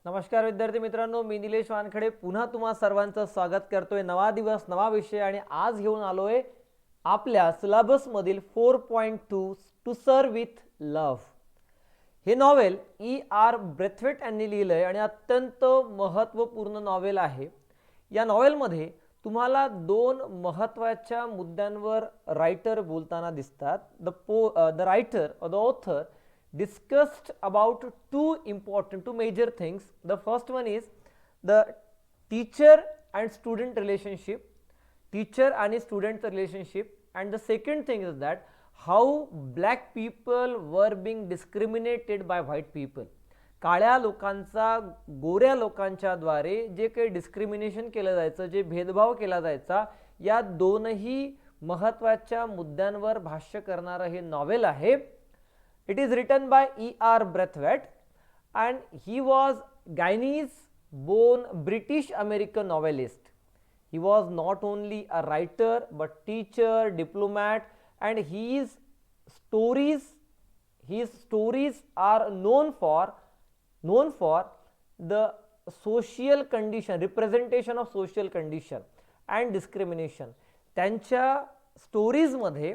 नमस्कार विद्यार्थी मित्रांनो, मी निलेश वानखडे पुन्हा तुम्हा सर्वांचं स्वागत करतोय. नवा दिवस नवा विषय आणि आज घेऊन आलोय आपल्या सिलेबस मधील 4.2 टू सर्व विथ लव्ह. हे नॉवेल E.R. ब्रेथवेट यांनी लिहिलंय आणि अत्यंत महत्त्वपूर्ण नॉवेल आहे. या नॉवेलमध्ये तुम्हाला दोन महत्त्वाच्या मुद्द्यांवर रायटर बोलताना दिसतात. The writer or the author discussed about two major things. The first one is the teacher and student relationship, teacher and student relationship, and the second thing is that how black people were being discriminated by white people. काळ्या लोकांचा गोऱ्या लोकांच्या द्वारे जे काही discrimination केलं जायचं, जे भेदभाव केला जायचा, या दोनही महत्त्वाच्या मुद्द्यांवर भाष्य करणारं हे नॉवेल आहे. It is written by E.R. Braithwaite and he was Guyanese-born British American novelist. He was not only a writer but teacher, diplomat, and his stories are known for the social condition, representation of social condition and discrimination. त्यांच्या स्टोरीजमध्ये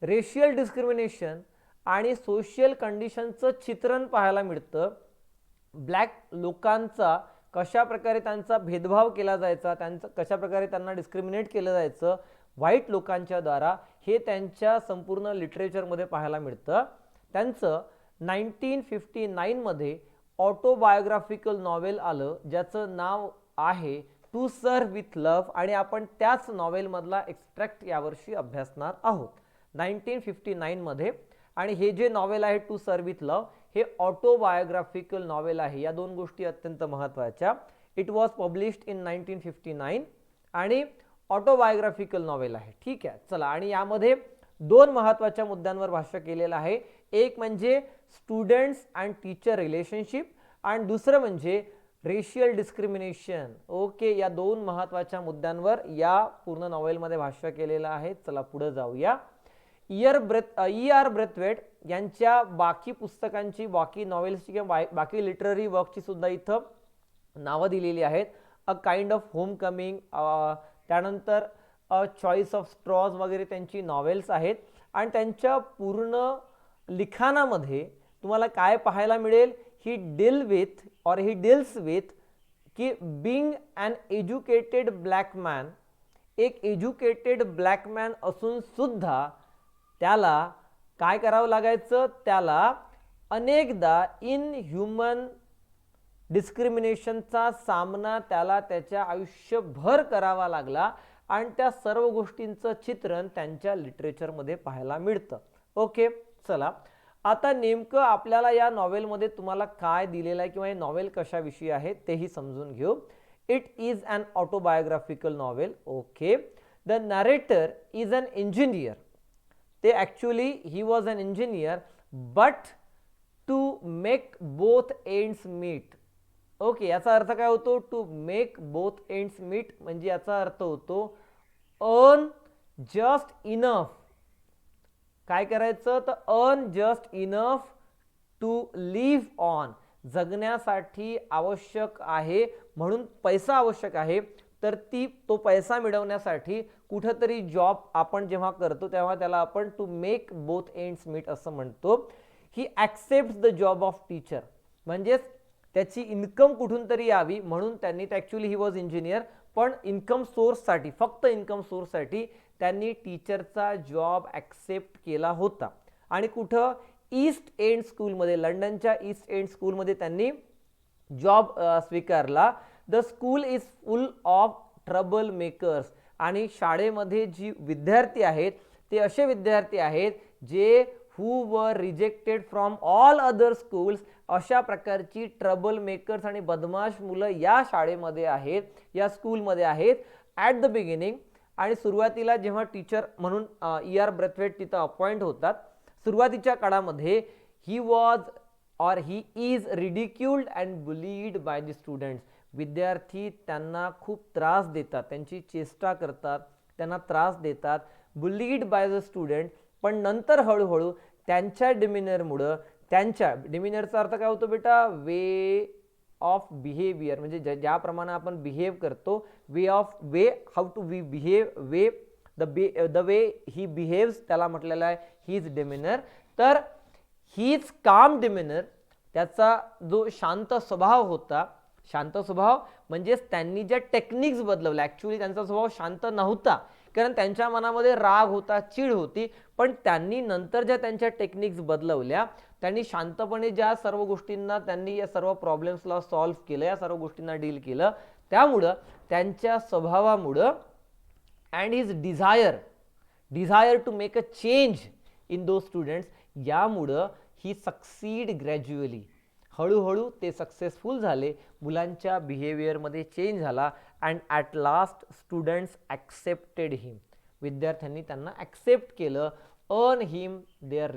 racial discrimination आणि social कंडिशनचं चित्रण पाहायला मिळतं. Black लोकांचा कशा प्रकारे त्यांचा भेदभाव केला जायचा, त्यांचं कशा प्रकारे त्यांना डिस्क्रिमिनेट केलं जायचं व्हाईट लोकांच्या द्वारा, हे त्यांच्या संपूर्ण लिटरेचरमध्ये पाहायला मिळतं. त्यांचं 1959 मध्ये ऑटोबायोग्राफिकल नॉवेल आलं ज्याचं नाव आहे टू सर्व विथ लव्ह आणि आपण त्याच नॉवेलमधला एक्स्ट्रॅक्ट यावर्षी अभ्यासणार आहोत. 1959 मध्ये आणि हे जे नॉवेल आहे टू सर्व विथ लव्ह हे ऑटोबायोग्राफिकल नॉवेल आहे. या दोन गोष्टी अत्यंत महत्त्वाच्या. इट वॉज पब्लिश्ड इन 1959 आणि ऑटोबायोग्राफिकल नॉवेल आहे. ठीक आहे, चला. आणि यामध्ये दोन महत्त्वाच्या मुद्द्यांवर भाष्य केलेलं आहे. एक म्हणजे स्टुडंट्स अँड टीचर रिलेशनशिप आणि दुसरं म्हणजे रेशियल डिस्क्रिमिनेशन. ओके, या दोन महत्त्वाच्या मुद्द्यांवर या पूर्ण नॉवेलमध्ये भाष्य केलेलं आहे. चला पुढे जाऊया. E.R. ब्रेथवेट यांच्या बाकी पुस्तकांची, बाकी नॉवेल्सची किंवा बाकी लिटररी वर्कची सुद्धा इथं नावं दिलेली आहेत. A kind of home coming, त्यानंतर अ चॉईस ऑफ स्ट्रॉज वगैरे त्यांची नॉवेल्स आहेत. आणि त्यांच्या पूर्ण लिखाणामध्ये तुम्हाला काय पाहायला मिळेल, ही डील्स विथ की बिंग अन एज्युकेटेड ब्लॅक मॅन, एक एज्युकेटेड ब्लॅक मॅन असून सुद्धा त्याला काय करावं लागायचं, त्याला अनेकदा इनह्युमन डिस्क्रिमिनेशनचा सामना त्याला त्याच्या आयुष्यभर करावा लागला आणि त्या सर्व गोष्टींचं चित्रण त्यांच्या लिटरेचरमध्ये पाहायला मिळतं. ओके, चला. आता नेमकं आपल्याला या नॉवेलमध्ये तुम्हाला काय दिलेलं आहे किंवा हे नॉवेल कशाविषयी आहे तेही समजून घेऊ. It is an autobiographical novel. Okay, the narrator is an engineer. ते actually he was an engineer but to make both ends meet. Okay, याचा अर्थ काय होतो, to make both ends meet म्हणजे याचा अर्थ होतो अर्न जस्ट इनफ. काय करायचं, तर earn just enough to live on, जगण्यासाठी आवश्यक आहे म्हणून पैसा आवश्यक आहे. तर तो पैसा मिळवण्यासाठी कुठेतरी जॉब आपण जेव्हा करतो तेव्हा त्याला आपण to make both ends meet असं म्हणतो. He accept the job of teacher, म्हणजेच त्याची इन्कम कुठून तरी यावी म्हणून त्यांनी, ॲक्च्युली ही वॉज इंजिनियर पण इन्कम सोर्ससाठी, फक्त इन्कम सोर्ससाठी त्यांनी टीचरचा जॉब ॲक्सेप्ट केला होता. आणि कुठं, ईस्ट एंड स्कूलमध्ये, लंडनच्या ईस्ट एंड स्कूलमध्ये त्यांनी जॉब स्वीकारला. The school is full of trouble makers. आणि शाळेमध्ये जी विद्यार्थी आहेत ते असे विद्यार्थी आहेत जे हू वर rejected from all other schools. अशा प्रकारची ट्रबल मेकर्स आणि बदमाश मुलं या शाळेमध्ये आहेत, या स्कूलमध्ये आहेत ॲट द बिगिनिंग. आणि सुरुवातीला जेव्हा टीचर म्हणून E.R. ब्रेथवेट तिथं अपॉइंट होतात, सुरुवातीच्या काळामध्ये he is ridiculed and bullied by the students. विद्यार्थी त्यांना खूप त्रास देतात, त्यांची चेष्टा करतात, त्यांना त्रास देतात, बुलीड बाय द स्टुडंट. पण नंतर हळूहळू त्यांच्या डिमिनरमुळं, त्यांच्या डिमिनरचा अर्थ काय होतो बेटा, वे ऑफ बिहेवियर, म्हणजे ज्याप्रमाणे आपण बिहेव करतो, how to we behave, the way he behaves, त्याला म्हटलेलं आहे हीज डिमिनर. तर हीज काम डिमिनर, त्याचा जो शांत स्वभाव होता, शांत स्वभाव म्हणजेच त्यांनी ज्या टेक्निक्स बदलवल्या, ॲक्च्युली त्यांचा स्वभाव शांत नव्हता, कारण त्यांच्या मनामध्ये राग होता, चीड होती, पण त्यांनी नंतर ज्या त्यांच्या टेक्निक्स बदलवल्या, त्यांनी शांतपणे ज्या सर्व गोष्टींना, त्यांनी या सर्व प्रॉब्लेम्सला सॉल्व्ह केलं, या सर्व गोष्टींना डील केलं, त्यामुळं त्यांच्या स्वभावामुळं and his desire to make a change in those students, यामुळं ही सक्सीड ग्रॅज्युअली, हळूहळू ते सक्सेसफुल झाले, मुलांच्या बिहेवियरमध्ये चेंज झाला. And at last students accepted him, विद्यार्थ्यांनी त्यांना ॲक्सेप्ट केलं, अर्न हिम देअर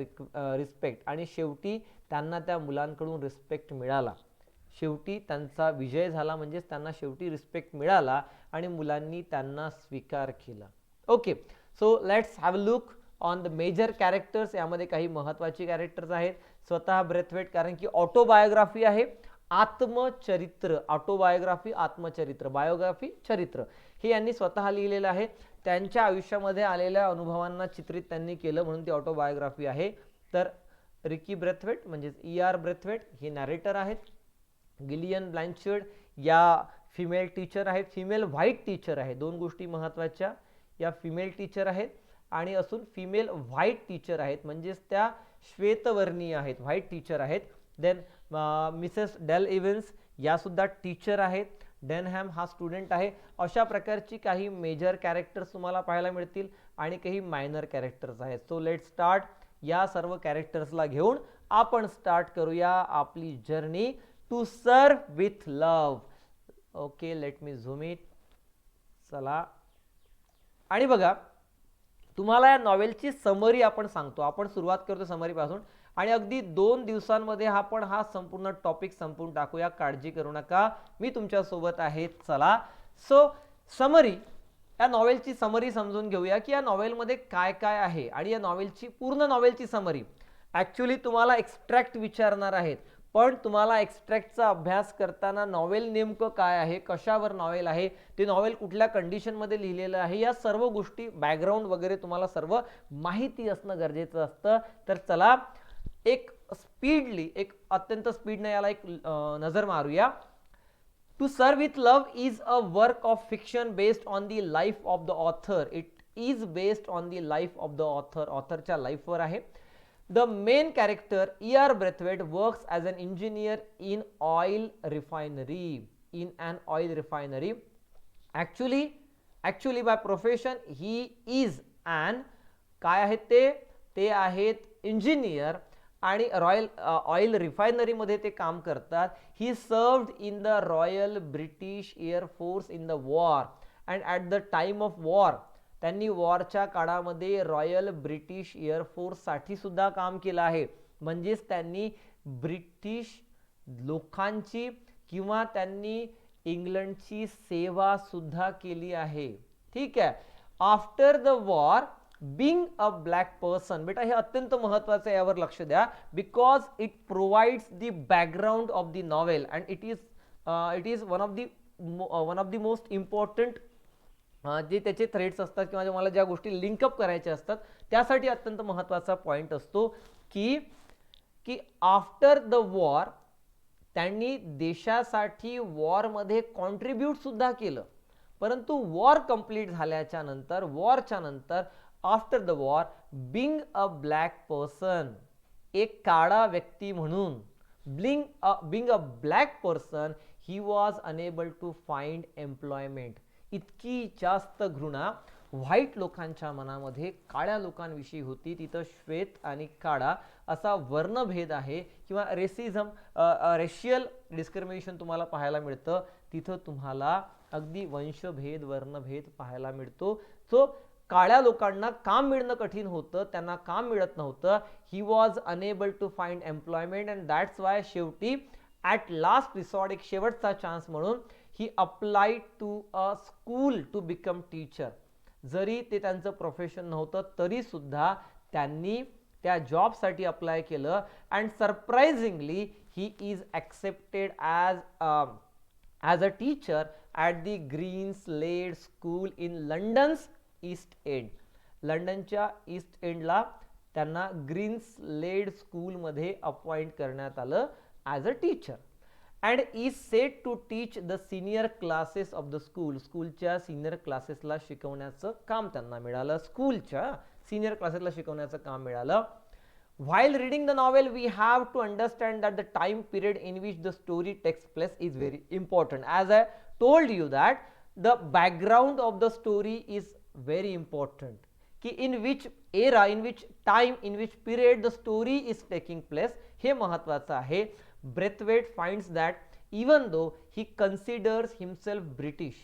रिस्पेक्ट, आणि शेवटी त्यांना त्या मुलांकडून रिस्पेक्ट मिळाला, शेवटी त्यांचा विजय झाला, म्हणजेच त्यांना शेवटी रिस्पेक्ट मिळाला आणि मुलांनी त्यांना स्वीकार केला. Okay, so let's have a look on the major characters. यामध्ये काही महत्त्वाची कॅरेक्टर्स आहेत. स्वतः ब्रेथवेट, कारण की ऑटोबायोग्राफी आहे, आत्मचरित्र, ऑटोबायोग्राफी आत्मचरित्र, बायोग्राफी चरित्र, हे यांनी स्वतः लिहिलेलं आहे. त्यांच्या आयुष्यामध्ये आलेल्या अनुभवांना चित्रित त्यांनी केलं, म्हणून ती ऑटोबायोग्राफी आहे. तर रिकी ब्रेथवेट म्हणजेच ER ब्रेथवेट हे नॅरेटर आहेत. गिलियन ब्लँचर्ड या फिमेल टीचर आहेत, फिमेल व्हाईट टीचर आहे. दोन गोष्टी महत्त्वाच्या, या फिमेल टीचर आहेत आणि असून फिमेल व्हाईट टीचर आहेत, म्हणजेच त्या श्वेतवर्णीय आहेत, व्हाईट टीचर आहेत. देन मिसेस डेल इव्हन्स या सुद्धा टीचर आहेत. डेनहॅम हा स्टुडंट आहे. अशा प्रकारची काही मेजर कॅरेक्टर्स तुम्हाला पाहायला मिळतील आणि काही मायनर कॅरेक्टर्स आहेत. So let start. या सर्व कॅरेक्टर्सला घेऊन आपण स्टार्ट करूया आपली जर्नी टू सर्व with love. Okay, let me zoom it. चला, आणि बघा, तुम्हाला या नॉवेलची समरी आपण सांगतो. आपण सुरुवात करतो समरीपासून आणि अगदी 2 दिवसांमध्ये आपण हा संपूर्ण टॉपिक संपवून टाकूया, काळजी करू नका, मी तुमच्यासोबत आहे. चला, सो समरी, या नॉवेलची समरी समजून घेऊया की या नॉवेलमध्ये काय काय आहे. आणि या नॉवेलची पूर्ण नॉवेलची समरी ॲक्च्युली तुम्हाला एक्स्ट्रॅक्ट विचारणार आहेत, पण तुम्हाला एक्स्ट्रॅक्टचा अभ्यास करताना नॉवेल नेमकं काय आहे, कशावर नॉवेल आहे, ते नॉवेल कुठल्या कंडिशनमध्ये लिहिलेलं आहे, या सर्व गोष्टी, बॅकग्राऊंड वगैरे तुम्हाला सर्व माहिती असणं गरजेचं असतं. तर चला, एक स्पीडली, एक अत्यंत स्पीडने याला एक नजर मारूया. टू सर्व with Love is a work of fiction based on the life of the author. It is based on the life of the author, ऑथरच्या लाईफवर आहे. The main character ER Braithwaite works as an engineer in oil refinery. In an oil refinery. Actually by profession he is an, काय आहेत ते आहेत engineer आणि royal oil refinery मध्ये ते काम करतात. ही served in the royal British air force in the war and at the time of war, त्यांनी वॉरच्या काळामध्ये रॉयल ब्रिटिश एअरफोर्ससाठी सुद्धा काम केलं आहे. म्हणजेच त्यांनी ब्रिटिश लोकांची किंवा त्यांनी इंग्लंडची सेवा सुद्धा केली आहे. ठीक आहे. After the war being a black person, बेटा हे अत्यंत महत्त्वाचं आहे, यावर लक्ष द्या, because it provides the background of the novel and it is one of the most important, जे त्याचे थ्रेड्स असतात किंवा मला ज्या गोष्टी लिंकअप करायच्या असतात त्यासाठी अत्यंत महत्त्वाचा पॉईंट असतो की आफ्टर द वॉर त्यांनी देशासाठी वॉरमध्ये कॉन्ट्रीब्यूट सुद्धा केलं, परंतु वॉर कंप्लीट झाल्याच्या नंतर, वॉरच्या नंतर, after the war being a black person, एक काळा व्यक्ती म्हणून, being a black person he was unable to find employment. इतकी जास्त घृणा व्हाईट लोकांच्या मनामध्ये काळ्या लोकांविषयी होती. तिथं श्वेत आणि काळा असा वर्णभेद आहे किंवा रेसिझम, रेशियल डिस्क्रिमिनेशन तुम्हाला पाहायला मिळतं. तिथं तुम्हाला अगदी वंशभेद, वर्णभेद पाहायला मिळतो. सो काळ्या लोकांना काम मिळणं कठीण होतं, त्यांना काम मिळत नव्हतं. He was unable to find employment and that's why शेवटी ॲट लास्ट रिसॉर्ट, एक शेवटचा चान्स म्हणून, he applied to a school to become teacher. जरी ते त्यांचं प्रोफेशन नव्हतं तरी सुद्धा त्यांनी त्या जॉबसाठी अप्लाय केलं. And surprisingly he is accepted as a teacher at the Green Slade School in London's East End. लंडनच्या ईस्ट एंडला त्यांना ग्रीन स्लेड स्कूलमध्ये अपॉइंट करण्यात आलं as a teacher. And is set to teach the senior classes of the school. स्कूलच्या senior क्लासेसला शिकवण्याचं काम त्यांना मिळालं. स्कूलच्या सिनियर क्लासेसला शिकवण्याचं काम मिळालं. While reading the novel, we have to understand that the time period in which the story takes place is very important. As I told you that the background of the story is very important. कि in which era, in which time, in which period the story is taking place, हे महत्वाचं आहे. Braithwaite finds that even though he considers himself British,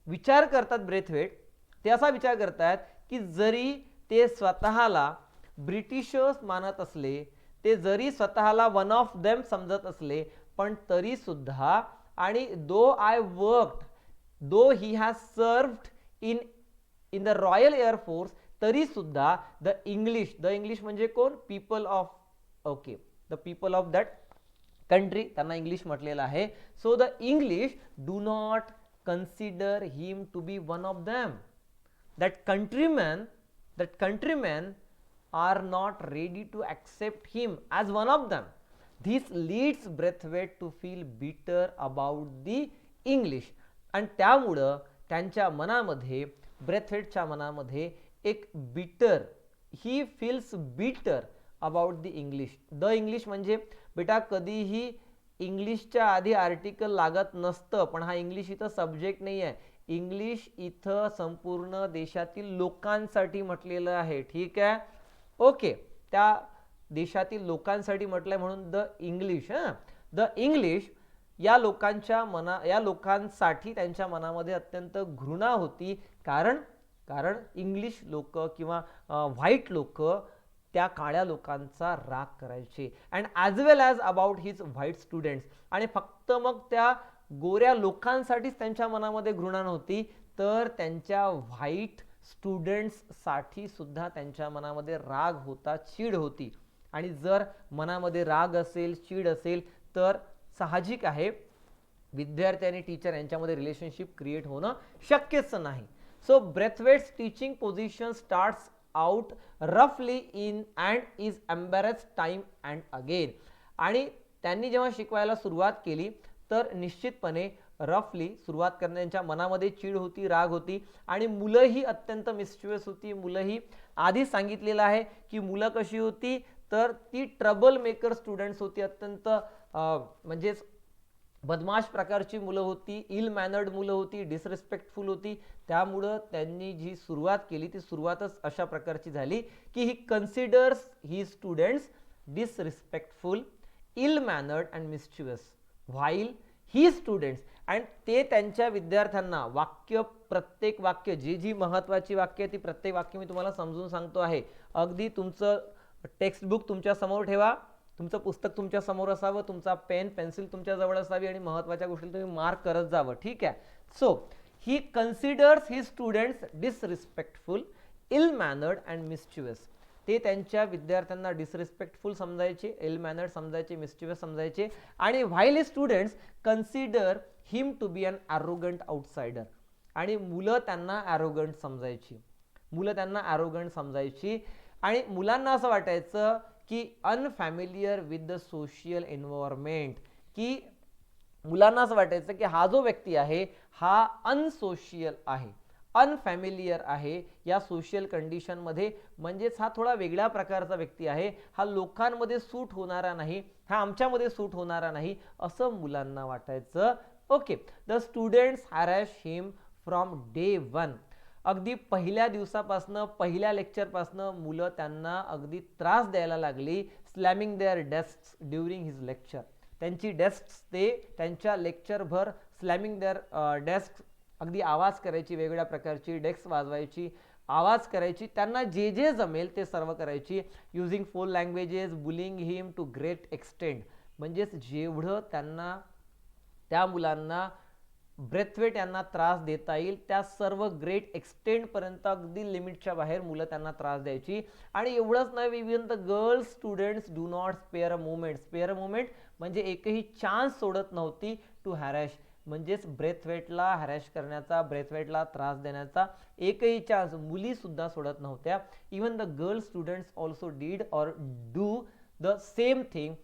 विचार करतात Brathwaite, ते असा विचार करतात की जरी ते स्वतःला ब्रिटिशर्स मानत असले, ते जरी स्वतःला वन ऑफ देम समजत असले, पण तरी सुद्धा आणि though he has served in the Royal Air Force, तरी सुद्धा द इंग्लिश म्हणजे कोण? People of, okay, the people of that country, त्यांना इंग्लिश म्हटलेलं आहे. So the English do not consider him to be one of them. That countrymen are not ready to accept him as one of them. This leads Braithwaite to feel bitter about the English. आणि त्यामुळं त्यांच्या मनामध्ये, ब्रेथवेटच्या मनामध्ये एक बिटर, he feels बिटर about the English. The English म्हणजे बेटा कधीही इंग्लिशच्या आधी आर्टिकल लागत नसतं, पण हा इंग्लिश इथं सब्जेक्ट नाही आहे. इंग्लिश इथं संपूर्ण देशातील लोकांसाठी म्हटलेलं आहे. ठीक आहे, ओके, त्या देशातील लोकांसाठी म्हटलंय म्हणून द इंग्लिश. द इंग्लिश या लोकांसाठी त्यांच्या मनामध्ये अत्यंत घृणा होती. कारण इंग्लिश लोक किंवा व्हाईट लोक त्या काळ्या लोकांचा राग करायचे. And as well as about his white students. आणि फक्त मग त्या गोऱ्या लोकांसाठीच त्यांच्या मनामध्ये घृणा नव्हती, तर त्यांच्या व्हाईट स्टुडंट्ससाठी सुद्धा त्यांच्या मनामध्ये राग होता, चीड होती. आणि जर मनामध्ये राग असेल, चीड असेल, तर साहजिक आहे विद्यार्थी आणि टीचर यांच्यामध्ये रिलेशनशिप क्रिएट होणं शक्यच नाही. So Braithwaite's teaching position starts out roughly in and is embarrassed time and again. आणि त्यांनी जेव्हा शिकवायला सुरुवात केली तर निश्चितपणे रफली सुरुवात करण्याच्या मनामध्ये चीड होती, राग होती. आणि मुलंही अत्यंत मिस्चिव्हस होती. मुलंही आधी सांगितलेलं आहे की मुलं कशी होती, तर ती ट्रबल मेकर स्टुडंट्स होती, अत्यंत म्हणजेच बदमाश प्रकारची मुलं होती, इल मॅनर्ड मुलं होती, डिसरिस्पेक्टफुल होती. त्यामुळं त्यांनी जी सुरुवात केली ती सुरुवातच अशा प्रकारची झाली की he considers he students disrespectful, ill mannered and mischievous while he students. अँड ते त्यांच्या विद्यार्थ्यांना प्रत्येक वाक्य, जी महत्वाची वाक्य ती प्रत्येक वाक्य मी तुम्हाला समजून सांगतो आहे. अगदी तुमचं टेक्स्टबुक तुमच्या समोर ठेवा, तुमचं पुस्तक तुमच्या समोर असावं, तुमचा पेन पेन्सिल तुमच्या जवळ असावी आणि महत्त्वाच्या गोष्टी तुम्ही मार्क करत जावं. ठीक आहे. So he considers he students disrespectful, ill mannered and mischievous. ते त्यांच्या विद्यार्थ्यांना डिसरिस्पेक्टफुल समजायचे, इल मॅनर्ड समजायचे, मिस्चिव्हस समजायचे. आणि while students consider him to be an arrogant outsider. आणि मुलं त्यांना ॲरोगंट समजायची. आणि मुलांना असं वाटायचं की unfamiliar with the social environment, की मुलांना असं वाटायचं की हा जो व्यक्ती आहे हा अनसोशियल आहे, अनफॅमिलियर आहे या सोशल कंडिशनमध्ये. म्हणजेच हा थोडा वेगळ्या प्रकारचा व्यक्ती आहे, हा लोकांमध्ये सूट होणारा नाही, हा आमच्यामध्ये सूट होणारा नाही, असं मुलांना वाटायचं. Okay, the students harass him from day one. अगदी पहिल्या दिवसापासनं, पहिल्या लेक्चरपासनं मुलं त्यांना अगदी त्रास द्यायला लागली. Slamming their desk during his lecture. त्यांची डेस्क ते त्यांच्या लेक्चरभर स्लॅमिंग देअर डेस्क, अगदी आवाज करायची, वेगवेगळ्या प्रकारची डेस्क वाजवायची, आवाज करायची, त्यांना जे जमेल ते सर्व करायची. Using foul languages, bullying him to great extent. म्हणजेच जेवढं त्यांना त्या मुलांना ब्रेथवेट यांना त्रास देता येईल त्या सर्व ग्रेट एक्सटेंट पर्यंत अगदी लिमिटच्या बाहेर मुलं त्यांना त्रास द्यायची. आणि एवढंच नाही, even the girls students do not spare a moment. Spare a moment म्हणजे एकही चान्स सोडत नव्हती टू हॅरॅश, म्हणजेच ब्रेथवेटला हॅरॅश करण्याचा, ब्रेथवेटला त्रास देण्याचा एकही चान्स मुली सुद्धा सोडत नव्हत्या. Even the girl students also did or do the same thing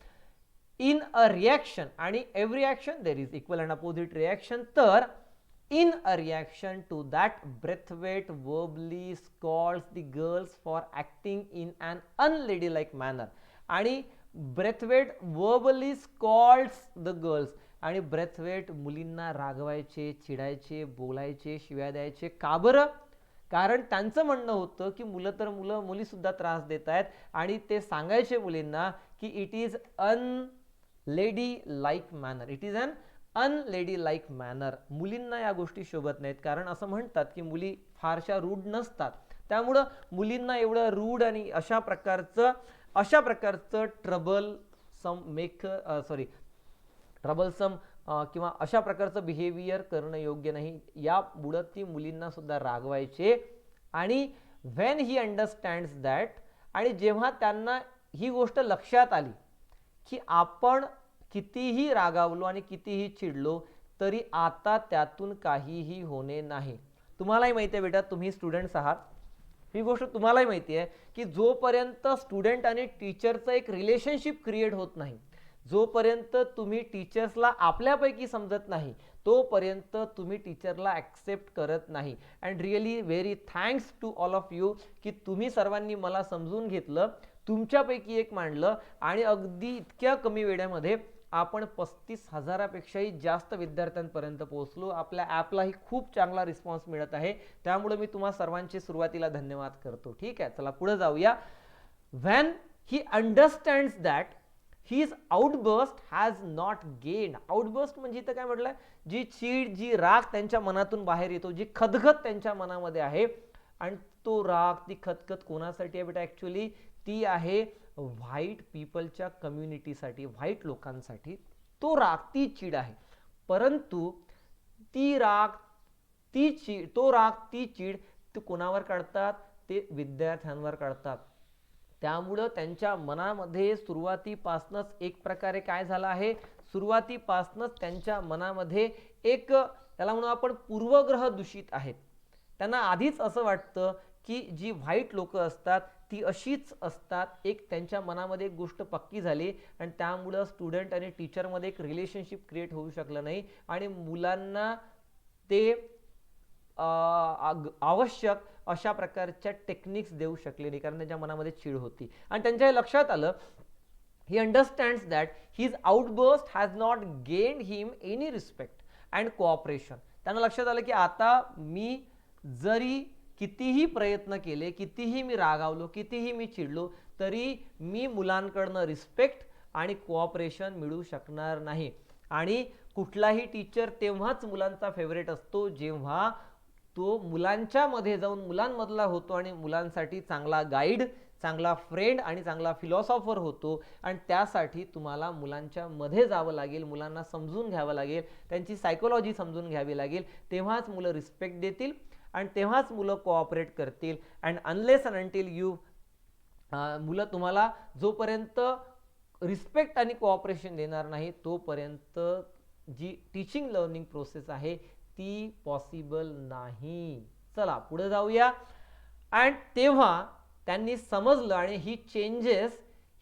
in a reaction. आणि every action there is equal and opposite reaction. तर in a reaction to that, Braithwaite verbally scolds the girls for acting in an unladylike manner. आणि Braithwaite verbally scolds the girls. आणि Braithwaite मुलींना रागवायचे, चिडायचे, बोलायचे, शिव्या द्यायचे. का बरं? कारण त्यांचं म्हणणं होतं की मुलं तर मुलं, मुली सुद्धा त्रास देत आहेत. आणि ते सांगायचे मुलींना की it is unladylike manner, it is an unladylike manner. मुलींना या गोष्टी शोभत नाहीत, कारण असं म्हणतात की मुली फारशा रूढ नसतात. त्यामुळं मुलींना एवढं रूढ आणि अशा प्रकारचं ट्रबलसम किंवा अशा प्रकारचं बिहेवियर करणं योग्य नाही. यामुळं ती मुलींना सुद्धा रागवायचे. आणि व्हेन ही अंडरस्टँड्स दॅट, आणि जेव्हा त्यांना ही गोष्ट लक्षात आली की आपण कितीही रागावलो आणि कितीही चिडलो तरी आता त्यातून काहीही होणे नाही. तुम्हालाही माहिती आहे बेटा, तुम्ही स्टुडंट्स आहात, ही गोष्ट तुम्हालाही माहिती आहे की जोपर्यंत स्टुडंट आणि टीचरचं एक रिलेशनशिप क्रिएट होत नाही, जोपर्यंत तुम्ही टीचर्सला आपल्यापैकी समजत नाही, तोपर्यंत तुम्ही टीचरला ॲक्सेप्ट करत नाही. And really very thanks to all of you की तुम्ही सर्वांनी मला समजून घेतलं, तुमच्यापैकी एक मांडलं, आणि अगदी इतक्या कमी वेळेमध्ये आपण 35,000पेक्षाही जास्त विद्यार्थ्यांपर्यंत पोहोचलो. आपल्या ॲपलाही खूप चांगला रिस्पॉन्स मिळत आहे. त्यामुळे मी तुम्हा सर्वांचे सुरुवातीला धन्यवाद करतो. ठीक आहे, चला पुढे जाऊया. When he understands that his outburst has not gained. Outburst म्हणजे इथं काय म्हटलंय, जी चीड, जी राग त्यांच्या मनातून बाहेर येतो, जी खदखद त्यांच्या मनामध्ये आहे. आणि तो राग, ती खदखद कोणासाठी आहे बेटा? ॲक्च्युली ती आहे व्हाईट पीपलच्या कम्युनिटीसाठी, व्हाईट लोकांसाठी. तो राग, ती चीड आहे. परंतु ती राग, ती चीड ते कोणावर काढतात? ते विद्यार्थ्यांवर काढतात. त्यामुळं त्यांच्या मनामध्ये सुरुवातीपासूनच एक प्रकारे काय झालं आहे, सुरुवातीपासूनच त्यांच्या मनामध्ये एक, त्याला म्हणू आपण, पूर्वग्रह दूषित आहेत. त्यांना आधीच असं वाटतं की जी व्हाईट लोक असतात ती अशीच असतात. एक त्यांच्या मनामध्ये एक गोष्ट पक्की झाली आणि त्यामुळं स्टुडंट आणि टीचरमध्ये एक रिलेशनशिप क्रिएट होऊ शकलं नाही आणि मुलांना ते आवश्यक अशा प्रकारच्या टेक्निक्स देऊ शकले नाही, कारण त्यांच्या मनामध्ये चीड होती. आणि त्यांच्या लक्षात आलं, he understands that his outburst has not gained him any respect and cooperation. त्यांना लक्षात आलं की आता मी जरी कितीही प्रयत्न केले, कितीही मी रागावलो, कितीही मी चिडलो, तरी मी मुलांकडनं रिस्पेक्ट आणि कोऑपरेशन मिळू शकणार नाही. आणि कुठलाही टीचर तेव्हाच मुलांचा फेवरेट असतो जेव्हा तो मुलांच्या मध्ये जाऊन मुलांमधला होतो आणि मुलांसाठी चांगला गाईड, चांगला फ्रेंड आणि चांगला फिलॉसॉफर होतो. आणि त्यासाठी तुम्हाला मुलांच्या मध्ये जावं लागेल, मुलांना समजून घ्यावं लागेल, त्यांची सायकोलॉजी समजून घ्यावी लागेल. तेव्हाच मुलं रिस्पेक्ट देतील आणि तेव्हाच मुलं कोऑपरेट करतील. And unless and until you, मुलं तुम्हाला जोपर्यंत रिस्पेक्ट आणि कोऑपरेशन देणार नाही तोपर्यंत जी टीचिंग लर्निंग प्रोसेस आहे ती पॉसिबल नाही. चला पुढे जाऊया. अँड तेव्हा त्यांनी समजलं आणि he changes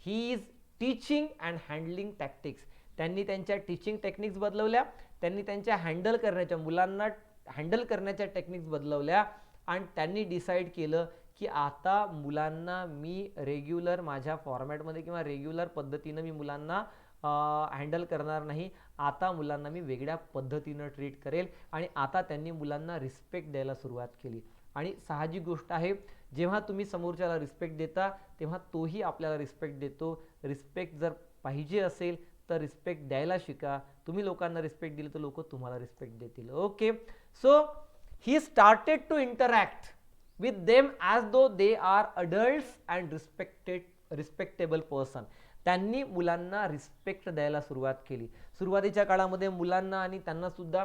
he is teaching and handling tactics. त्यांनी त्यांच्या टीचिंग टेक्निक्स बदलवल्या, त्यांनी त्यांच्या हँडल करण्याच्या, मुलांना हँडल करण्याच्या टेक्निक्स बदलवल्या. आणि त्यांनी डिसाईड केलं की आता मुलांना मी रेग्युलर माझ्या फॉर्मॅटमध्ये किंवा रेग्युलर पद्धतीनं मी मुलांना हँडल करणार नाही. आता मुलांना मी वेगळ्या पद्धतीनं ट्रीट करेल. आणि आता त्यांनी मुलांना रिस्पेक्ट द्यायला सुरुवात केली. आणि साहजिक गोष्ट आहे, जेव्हा तुम्ही समोरच्याला रिस्पेक्ट देता तेव्हा तोही आपल्याला रिस्पेक्ट देतो. रिस्पेक्ट जर पाहिजे असेल तर रिस्पेक्ट द्यायला शिका. तुम्ही लोकांना रिस्पेक्ट दिली तर लोक तुम्हाला रिस्पेक्ट देतील. Okay, so he started to interact with them as though they are adults and respectable person. त्यांनी मुलांना रिस्पेक्ट द्यायला सुरुवात केली. सुरुवातीच्या काळामध्ये मुलांना आणि त्यांना सुद्धा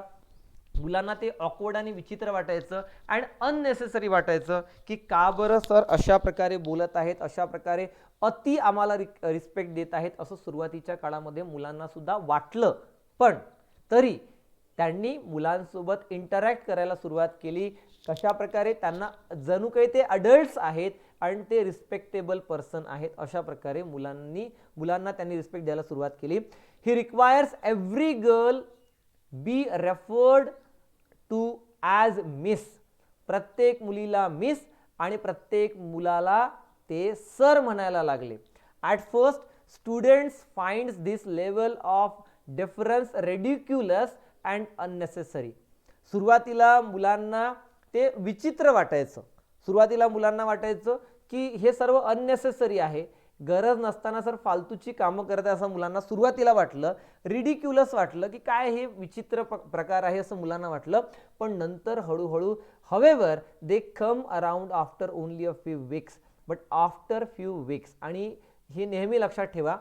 मुलांना ते ऑकवर्ड आणि विचित्र वाटायचं अँड अननेसेसरी वाटायचं की का बरं सर अशा प्रकारे बोलत आहेत, अशा प्रकारे अति आम्हाला रिस्पेक्ट देत आहेत असं सुरुवातीच्या काळामध्ये मुलांना सुद्धा वाटलं. पण तरी त्यांनी मुलांसोबत इंटरॅक्ट करायला सुरुवात केली. कशा प्रकारे त्यांना जणू काही ते अडल्ट्स आहेत आणि ते रिस्पेक्टेबल पर्सन आहेत अशा प्रकारे मुलांना त्यांनी रिस्पेक्ट द्यायला सुरुवात केली. He requires every girl be referred to as miss. प्रत्येक मुलीला मिस आणि प्रत्येक मुलाला ते सर म्हणायला लागले. At first students finds this level of difference ridiculous and unnecessary. सुरुवातीला मुलांना ते विचित्र वाटायचं. सुरुवातीला मुलांना वाटायचं की हे सर्व अननेसेसरी आहे, गरज नसताना सर फालतूची कामं करत आहे असं मुलांना सुरुवातीला वाटलं. रिडिक्युलस वाटलं की काय हे विचित्र प्रकार आहे असं मुलांना वाटलं. पण नंतर हळूहळू however they come around after only a few weeks, but after few weeks. आणि हे नेहमी लक्षात ठेवा,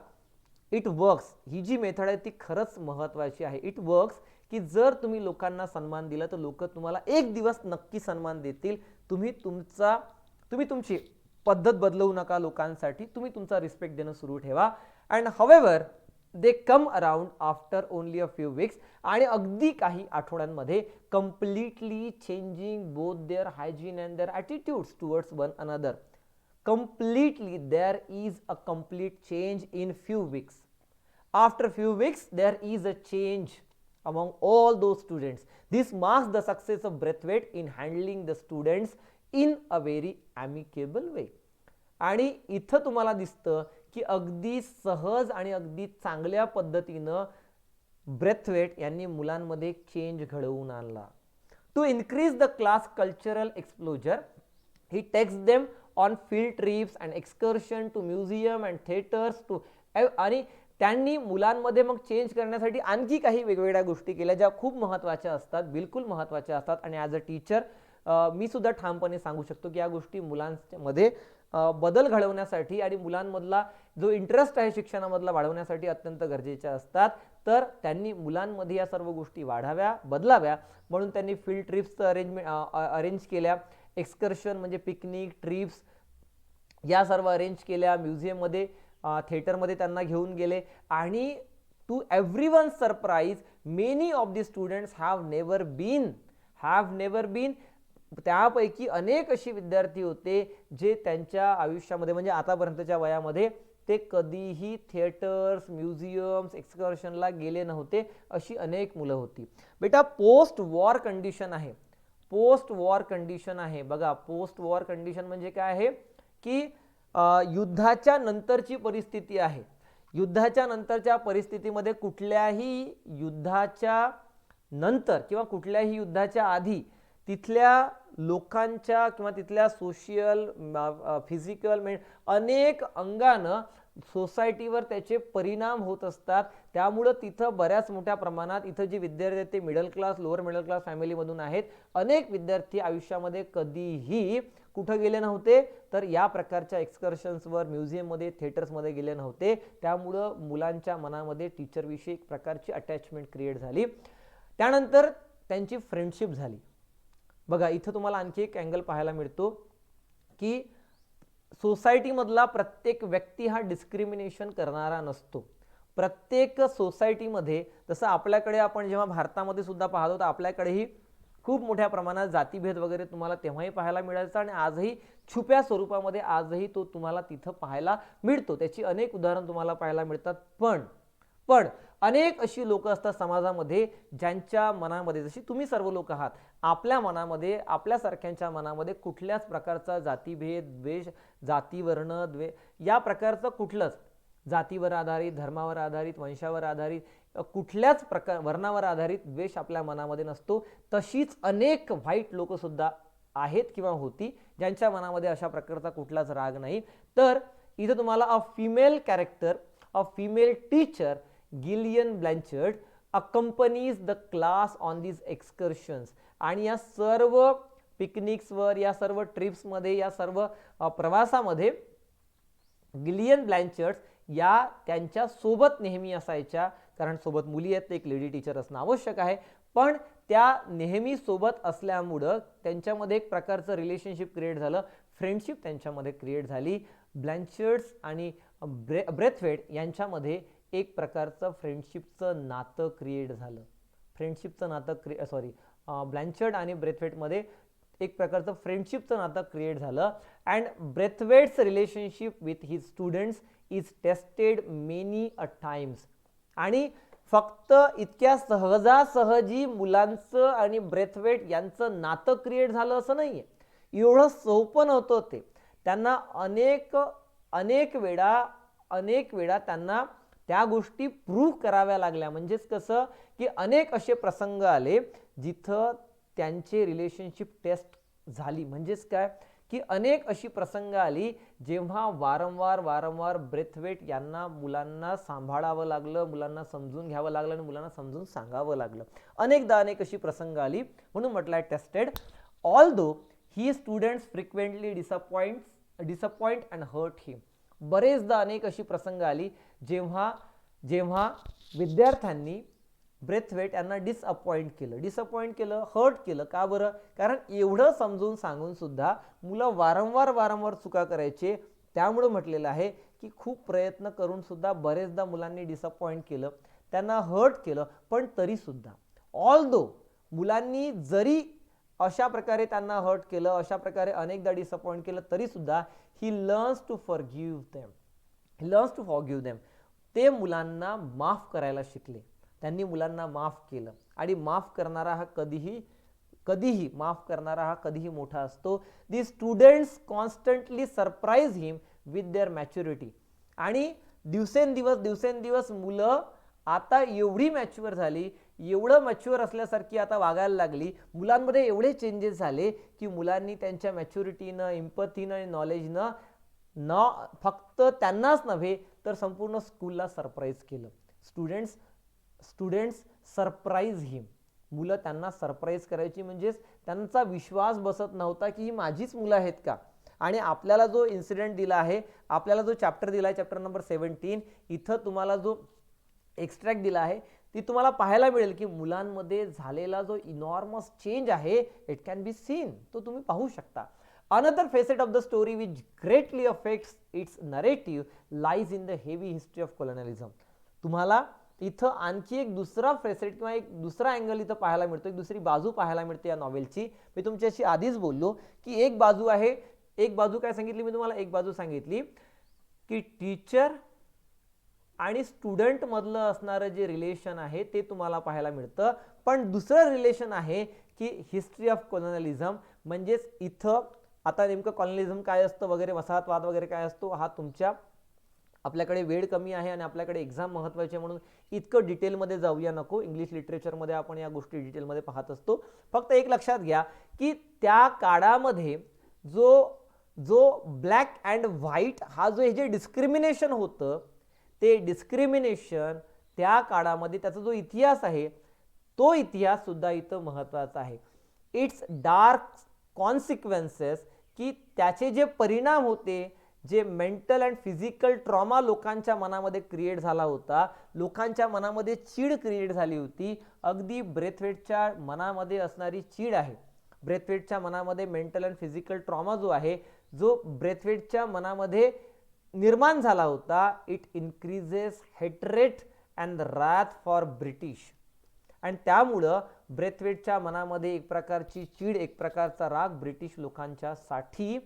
इट वर्क्स. ही जी मेथड आहे ती खरंच महत्त्वाची आहे. इट वर्क्स की जर तुम्ही लोकांना सन्मान दिला तर लोक तुम्हाला एक दिवस नक्की सन्मान देतील. तुम्ही तुमची पद्धत बदलवू नका लोकांसाठी, तुम्ही तुमचा रिस्पेक्ट देणं सुरू ठेवा. And however they come around after only a few weeks. आणि अगदी काही आठवड्यांमध्ये completely changing both their hygiene and their attitudes towards one another. Completely, there is a complete change in few weeks. After few weeks, there is a change among all those students. This marks the success of Braithwaite in handling the students in a very amicable way. आणि इथं तुम्हाला दिसतं की अगदी सहज आणि अगदी चांगल्या पद्धतीनं ब्रेथवेट यांनी मुलांमध्ये एक चेंज घडवून आणला. To increase the class cultural exposure, he takes them on field trips and excursion to museum and theaters to. आणि त्यांनी मुलांमध्ये मग चेंज करण्यासाठी आणखी काही वेगवेगळ्या गोष्टी केल्या ज्या खूप महत्त्वाच्या असतात, बिलकुल महत्त्वाच्या असतात. आणि ॲज अ टीचर मी सुद्धा ठामपणे सांगू शकतो की या गोष्टी मुलांमध्ये बदल घडवण्यासाठी आणि मुलांमधला जो इंटरेस्ट आहे शिक्षणामधला वाढवण्यासाठी अत्यंत गरजेच्या असतात. तर त्यांनी मुलांमध्ये या सर्व गोष्टी वाढाव्या, बदलाव्या म्हणून त्यांनी फील्ड ट्रिप्सचं अरेंज केल्या. एक्सकर्शन म्हणजे पिकनिक, ट्रिप्स या सर्व अरेंज केल्या. म्युझियममध्ये, थिएटरमध्ये त्यांना घेऊन गेले. आणि to everyone surprise many of the students have never been. त्यापैकी अनेक अशी विद्यार्थी होते जे त्यांच्या आयुष्यामध्ये म्हणजे आतापर्यंतच्या वयामध्ये ते कधीही थिएटर्स, म्युझियम्स, एक्सकर्शनला गेले नव्हते. अशी अनेक मुलं होती. बेटा पोस्ट वॉर कंडिशन आहे. बघा, पोस्ट वॉर कंडिशन म्हणजे काय आहे की युद्धाच्या नंतरची परिस्थिती आहे. युद्धाच्या नंतरच्या परिस्थितीमध्ये कुठल्याही युद्धाच्या नंतर किंवा कुठल्याही युद्धाच्या आधी तिथल्या लोकांच्या किंवा तिथल्या सोशियल, फिजिकल अनेक अंगानं सोसायटीवर त्याचे परिणाम होत असतात. त्यामुळं तिथं बऱ्याच मोठ्या प्रमाणात इथं जे विद्यार्थी आहेत ते middle class, lower middle class फॅमिलीमधून आहेत. अनेक विद्यार्थी आयुष्यामध्ये कधीही कुठं गेले नव्हते तर या प्रकारच्या एक्सकर्शन्सवर, म्युझियममध्ये, थिएटर्समध्ये गेले नव्हते. त्यामुळं मुलांच्या मनामध्ये टीचरविषयी एक प्रकारची अटॅचमेंट क्रिएट झाली. त्यानंतर त्यांची फ्रेंडशिप झाली. बघा, इथं तुम्हाला आणखी एक अँगल पाहायला मिळतो की सोसायटीमधला प्रत्येक व्यक्ती हा डिस्क्रिमिनेशन करणारा नसतो. प्रत्येक सोसायटीमध्ये जसं आपल्याकडे आपण जेव्हा भारतामध्ये सुद्धा पाहतो तर आपल्याकडेही खूप मोठ्या प्रमाणात जातीभेद वगैरे तुम्हाला तेव्हाही पाहायला मिळायचा आणि आजही छुप्या स्वरूपामध्ये आजही तो तुम्हाला तिथं पाहायला मिळतो. त्याची अनेक उदाहरणं तुम्हाला पाहायला मिळतात. पण अनेक अशी लोक असतात समाजामध्ये ज्यांच्या मनामध्ये, जशी तुम्ही सर्व लोक आहात, आपल्या मनामध्ये, आपल्यासारख्यांच्या मनामध्ये कुठल्याच प्रकारचा जातीभेद, द्वेष, जातीवर्ण या प्रकारचं कुठलंच जातीवर आधारित, धर्मावर आधारित, वंशावर आधारित कुठल्याच वर्णावर आधारित द्वेष आपल्या मनामध्ये नसतो. तशीच अनेक वाईट लोक सुद्धा आहेत किंवा होती ज्यांच्या मनामध्ये अशा प्रकारचा कुठलाच राग नाही. तर इथे तुम्हाला a female character, a female teacher Gillian Blanchard accompanies the class on these excursions. आणि या सर्व पिकनिक्सवर, या सर्व ट्रिप्समध्ये, या सर्व प्रवासामध्ये गिलियन ब्लँचर्ड या त्यांच्या सोबत नेहमी असायच्या. कारण सोबत मुली आहेत, एक लेडी टीचर असणं आवश्यक आहे, पण त्या नेहमी सोबत असल्यामुळं त्यांच्यामध्ये एक प्रकारचं रिलेशनशिप क्रिएट झालं, फ्रेंडशिप त्यांच्यामध्ये क्रिएट झाली. ब्लँचर्ड्स आणि ब्रेथवेट यांच्यामध्ये एक प्रकारचं फ्रेंडशिपचं नातं क्रिएट झालं. फ्रेंडशिपचं नातं ब्लँचर्ड आणि ब्रेथवेटमध्ये एक प्रकारचं फ्रेंडशिपचं नातं क्रिएट झालं. And Braithwaite's relationship with his students is tested many a times. आणि फक्त इतक्या सहजासहजी मुलांचं आणि ब्रेथवेट यांचं नातं क्रिएट झालं असं नाही आहे. एवढं सोपं नव्हतं ते. त्यांना अनेक वेळा त्यांना त्या गोष्टी प्रूव्ह कराव्या लागल्या. म्हणजेच कसं की अनेक असे प्रसंग आले जिथं त्यांचे रिलेशनशिप टेस्ट झाली. म्हणजेच काय की अनेक अशी प्रसंग आली जेव्हा वारंवार ब्रेथवेट यांना मुलांना सांभाळावं लागलं, मुलांना समजून घ्यावं लागलं आणि मुलांना समजून सांगावं लागलं. अनेक अशी प्रसंग आली, म्हणून म्हटलं आहे tested. Although he students frequently disappoint and hurt him. बरेचदा अनेक अशी प्रसंग आली जेव्हा विद्यार्थ्यांनी ब्रेथवेट यांना डिसअपॉइंट केलं, हर्ट केलं. का बरं? कारण एवढं समजून सांगून सुद्धा मुलं वारंवार चुका करायचे. त्यामुळं म्हटलेलं आहे की खूप प्रयत्न करून सुद्धा बरेचदा मुलांनी डिसअपॉइंट केलं, त्यांना हर्ट केलं. पण तरी सुद्धा ऑल्दो मुलांनी जरी अशा प्रकारे त्यांना हर्ट केलं, अशा प्रकारे अनेकदा डिसअपॉइंट केलं, तरी सुद्धा he learns to forgive them. ते मुलांना माफ करायला शिकले. त्यांनी मुलांना माफ केलं. आणि माफ करणारा हा कधीही मोठा असतो. The students constantly surprise him with their maturity. आणि दिवसेंदिवस मुलं आता एवढी मॅच्युअर झाली, एवढं मॅच्युअर असल्यासारखी आता वागायला लागली. मुलांमध्ये एवढे चेंजेस झाले की मुलांनी त्यांच्या मॅच्युरिटीनं, इम्पथीनं आणि नॉलेजनं फक्त त्यांनाच नव्हे तर संपूर्ण स्कूलला सरप्राईज केलं. स्टुडंट्स सरप्राईज हिम. मुलं त्यांना सरप्राईज करायची. म्हणजेच त्यांचा विश्वास बसत नव्हता की ही माझीच मुलं आहेत का. आणि आपल्याला जो इन्सिडेंट दिला आहे, आपल्याला जो चॅप्टर दिला आहे, चॅप्टर नंबर 17, इथं तुम्हाला जो एक्स्ट्रॅक्ट दिला आहे ती तुम्हाला पाहायला मिळेल की मुलांमध्ये झालेला जो इनॉर्मस चेंज आहे, इट कॅन बी सीन, तो तुम्ही पाहू शकता. Another facet of the story which greatly affects its narrative lies in the heavy history of colonialism. तुम्हाला इथं आणखी एक दुसरा फेसेट किंवा एक दुसरा अँगल इथं पाहायला मिळतो, एक दुसरी बाजू पाहायला मिळते या नॉवेलची. मी तुमच्याशी आधीच बोललो की एक बाजू काय सांगितली मी तुम्हाला, एक बाजू सांगितली की टीचर आणि स्टुडंट मधलं असणारं जे रिलेशन आहे ते तुम्हाला पाहायला मिळतं. पण दुसरं रिलेशन आहे की हिस्ट्री ऑफ कॉलोनियलिझम. म्हणजेच इथं आता नेमकं कॉलोनियलिझम काय असतं वगैरे, वसाहतवाद वगैरे काय असतो, हा आपल्याकडे वेळ कमी आहे आणि आपल्याकडे एक्झाम महत्त्वाची आहे म्हणून इतकं डिटेलमध्ये जाऊया नको. इंग्लिश लिटरेचरमध्ये आपण या गोष्टी डिटेलमध्ये पाहत असतो. फक्त एक लक्षात घ्या की त्या काळामध्ये जो ब्लॅक अँड व्हाईट हा जो हे जे डिस्क्रिमिनेशन होतं, ते डिस्क्रिमिनेशन त्या काळामध्ये त्याचा जो इतिहास आहे तो इतिहास सुद्धा इथं महत्त्वाचा आहे. इट्स डार्क कॉन्सिक्वेन्सेस, की त्याचे जे परिणाम होते, जे मेंटल अँड फिजिकल ट्रॉमा लोकांच्या मनामध्ये क्रिएट झाला होता, लोकांच्या मनामध्ये चीड क्रिएट झाली होती. अगदी ब्रेथवेटच्या मनामध्ये असणारी चीड आहे. ब्रेथवेटच्या मनामध्ये मेंटल अँड फिजिकल ट्रॉमा जो आहे, जो ब्रेथवेटच्या मनामध्ये निर्माण झाला होता, it increases hatred and Wrath for British. आणि त्यामुळं ब्रेथवेटच्या मनामध्ये एक प्रकारची चीड, एक प्रकारचा राग ब्रिटिश लोकांच्या साठी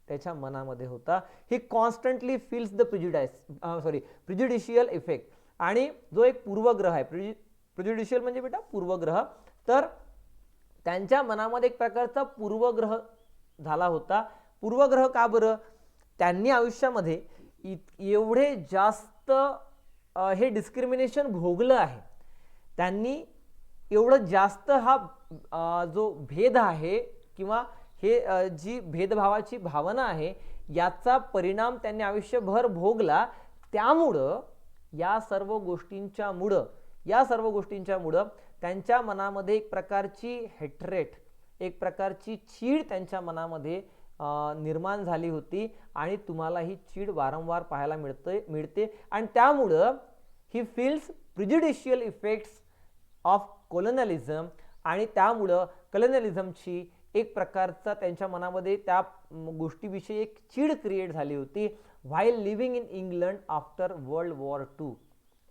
त्याच्या मनामध्ये होता. ही कॉन्स्टंटली फील्स द प्रिजुडिशियल इफेक्ट. आणि जो एक पूर्वग्रह आहे, प्रिजुडिशियल म्हणजे बेटा पूर्वग्रह, तर त्यांच्या मनामध्ये एक प्रकारचा पूर्वग्रह झाला होता. पूर्वग्रह का बरं? त्यांनी आयुष्यामध्ये एवढे जास्त हे डिस्क्रिमिनेशन भोगलं आहे, त्यांनी एवढं जास्त हा जो भेद आहे किंवा हे जी भेदभावाची भावना आहे याचा परिणाम त्यांनी आयुष्यभर भोगला. त्यामुळं या सर्व गोष्टींच्या मुळं त्यांच्या मनामध्ये एक प्रकारची हेट्रेट, एक प्रकारची चीड त्यांच्या मनामध्ये निर्माण झाली होती. आणि तुम्हाला ही चीड वारंवार पाहायला मिळते. आणि त्यामुळं ही फील्स प्रिजुडिशियल इफेक्ट्स ऑफ कोलोनलिझम, आणि त्यामुळं कलोनलिझमची एक प्रकारचा त्यांच्या मनामध्ये त्या गोष्टीविषयी एक चीड क्रिएट झाली होती while living in England after World War two.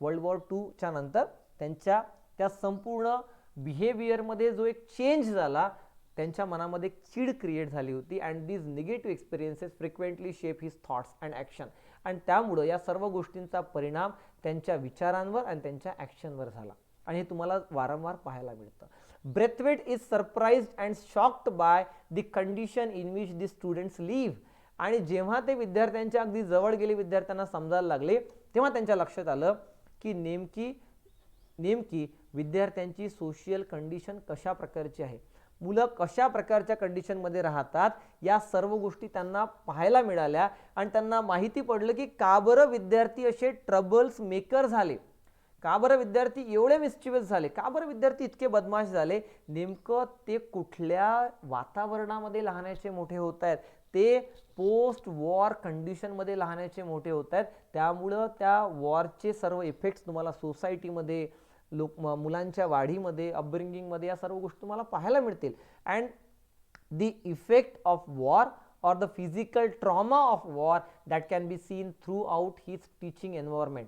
World War टूच्या नंतर त्यांच्या त्या संपूर्ण बिहेवियरमध्ये जो एक चेंज झाला, त्यांच्या मनामध्ये एक चीड क्रिएट झाली होती. And these negative experiences frequently shape his thoughts and action. आणि त्यामुळं या सर्व गोष्टींचा परिणाम त्यांच्या विचारांवर आणि त्यांच्या ॲक्शनवर झाला, आणि हे तुम्हाला वारंवार पाहायला मिळतं. Braithwaite is surprised and shocked by the condition in which the students live. आणि जेव्हा ते विद्यार्थ्यांच्या अगदी जवळ गेले, विद्यार्थ्यांना समजायला लागले, तेव्हा त्यांच्या लक्षात आलं की नेमकी विद्यार्थ्यांची सोशियल कंडिशन कशा प्रकारची आहे, मुलं कशा प्रकारच्या कंडिशनमध्ये राहतात, या सर्व गोष्टी त्यांना पाहायला मिळाल्या. आणि त्यांना माहिती पडलं की का बरं विद्यार्थी असे ट्रबल्स मेकर झाले, का बरं विद्यार्थी एवढे मिस्चिवस झाले, का बरं विद्यार्थी इतके बदमाश झाले. नेमकं ते कुठल्या वातावरणामध्ये लहानाचे मोठे होत आहेत, ते पोस्ट वॉर कंडिशनमध्ये लहानाचे मोठे होत आहेत. त्यामुळं त्या वॉरचे सर्व इफेक्ट्स तुम्हाला सोसायटीमध्ये, मुलांच्या वाढीमध्ये, अपब्रिंगिंगमध्ये या सर्व गोष्टी तुम्हाला पाहायला मिळतील. And the effect of war or the physical trauma of war that can be seen throughout his teaching environment.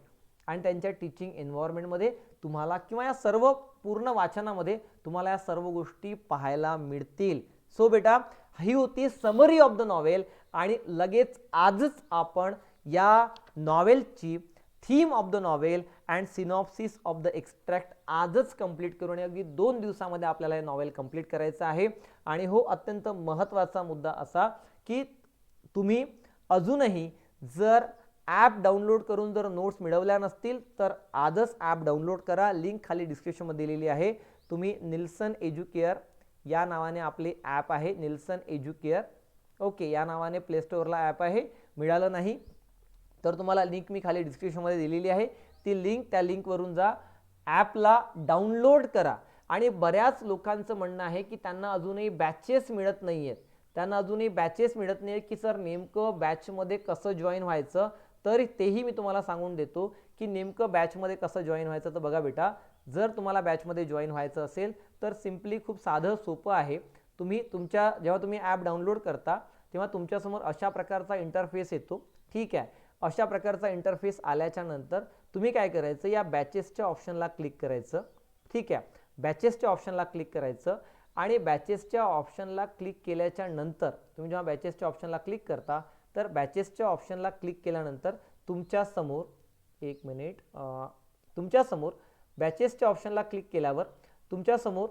आणि त्यांच्या टीचिंग एन्व्हायरमेंटमध्ये तुम्हाला किंवा या सर्व पूर्ण वाचनामध्ये तुम्हाला या सर्व गोष्टी पाहायला मिळतील. सो बेटा, ही होती समरी ऑफ द नॉवेल. आणि लगेच आजच आपण या नॉवेलची theme of the novel and synopsis of the extract आजच कंप्लीट करून, अगदी 2 दिवसामध्ये आपल्याला हे नॉवेल कंप्लीट करायचं आहे. आणि हो, अत्यंत महत्त्वाचा मुद्दा असा की तुम्ही अजूनही जर ॲप डाउनलोड करून जर नोट्स मिळवल्या नसतील तर आजच ॲप डाउनलोड करा. लिंक खाली डिस्क्रिप्शनमध्ये दिलेली आहे. तुम्ही निल्सन एज्युकेअर या नावाने आपले ॲप आहे, निल्सन एज्युकेअर, ओके, या नावाने प्ले स्टोअरला ॲप आहे. मिळालं नाही तर तुम्हाला लिंक मी खाली डिस्क्रिप्शनमध्ये दिलेली आहे, ती लिंक, त्या लिंकवरून जा, ॲपला डाउनलोड करा. आणि बऱ्याच लोकांचं म्हणणं आहे की त्यांना अजूनही बॅचेस मिळत नाही आहेत, की सर नेमकं बॅचमध्ये कसं जॉईन व्हायचं. तर तेही मी तुम्हाला सांगून देतो की नेमकं बॅचमध्ये कसं जॉईन व्हायचं. तर बघा बेटा, जर तुम्हाला बॅचमध्ये जॉईन व्हायचं असेल तर सिम्पली खूप साधं सोपं आहे. जेव्हा तुम्ही ॲप डाउनलोड करता तेव्हा तुमच्यासमोर अशा प्रकारचा इंटरफेस येतो, ठीक आहे. अशा प्रकारचा इंटरफेस आल्याच्या नंतर तुम्ही काय करायचं, या बॅचेसच्या ऑप्शनला क्लिक करायचं, ठीक आहे. बॅचेसच्या ऑप्शनला क्लिक करायचं. आणि बॅचेसच्या ऑप्शनला क्लिक केल्याच्या नंतर तुम्ही जेव्हा बॅचेसच्या ऑप्शनला क्लिक करता तर बॅचेसच्या ऑप्शनला क्लिक केल्यानंतर तुमच्यासमोर बॅचेसच्या ऑप्शनला क्लिक केल्यावर तुमच्यासमोर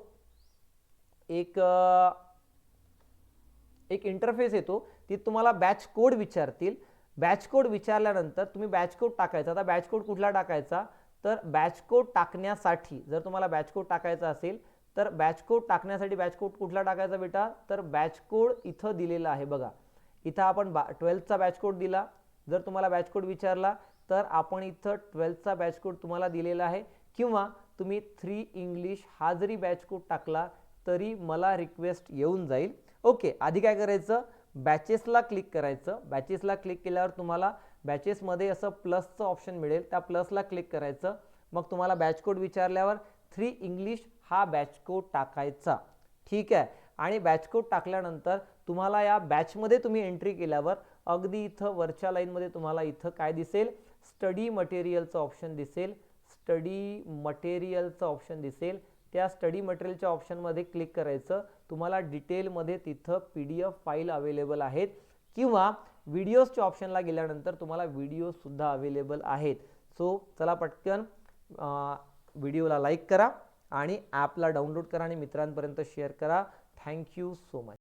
एक इंटरफेस येतो. ती तुम्हाला बॅच कोड विचारतील. बॅच कोड विचारल्यानंतर तुम्ही बॅच कोड टाकायचा. आता बॅच कोड कुठला टाकायचा, तर बॅच कोड टाकण्यासाठी जर तुम्हाला बॅच कोड टाकायचा असेल तर बॅच कोड टाकण्यासाठी बॅच कोड कुठला टाकायचा बेटा, तर बॅच कोड इथं दिलेला आहे बघा. इथं आपण 12th बॅच कोड दिला. जर तुम्हाला बॅच कोड विचारला तर आपण इथं 12th बॅच कोड तुम्हाला दिलेला आहे. किंवा तुम्ही 3 इंग्लिश हा जरी बॅच कोड टाकला तरी मला रिक्वेस्ट येऊन जाईल. ओके, आधी काय करायचं, बॅचेसला क्लिक करायचं. बॅचेसला क्लिक केल्यावर तुम्हाला बॅचेसमध्ये असं प्लसचं ऑप्शन मिळेल, त्या प्लसला क्लिक करायचं. मग तुम्हाला बॅच कोड विचारल्यावर 3 इंग्लिश हा बॅच कोड टाकायचा, ठीक आहे. आणि बॅच कोड टाकल्यानंतर तुम्हाला या बॅचमध्ये तुम्ही एंट्री केल्यावर अगदी इथं वरच्या लाईनमध्ये तुम्हाला इथं काय दिसेल, स्टडी मटेरियलचं ऑप्शन दिसेल. त्या स्टडी मटेरियलच्या ऑप्शनमध्ये क्लिक करायचं. तुम्हाला डिटेलमध्ये तिथं PDF फाईल अवेलेबल आहेत. किंवा व्हिडिओजच्या ऑप्शनला गेल्यानंतर तुम्हाला व्हिडिओसुद्धा अवेलेबल आहेत. सो चला पटकन व्हिडिओला लाईक करा आणि ॲपला डाउनलोड करा आणि मित्रांपर्यंत शेअर करा. Thank you so much.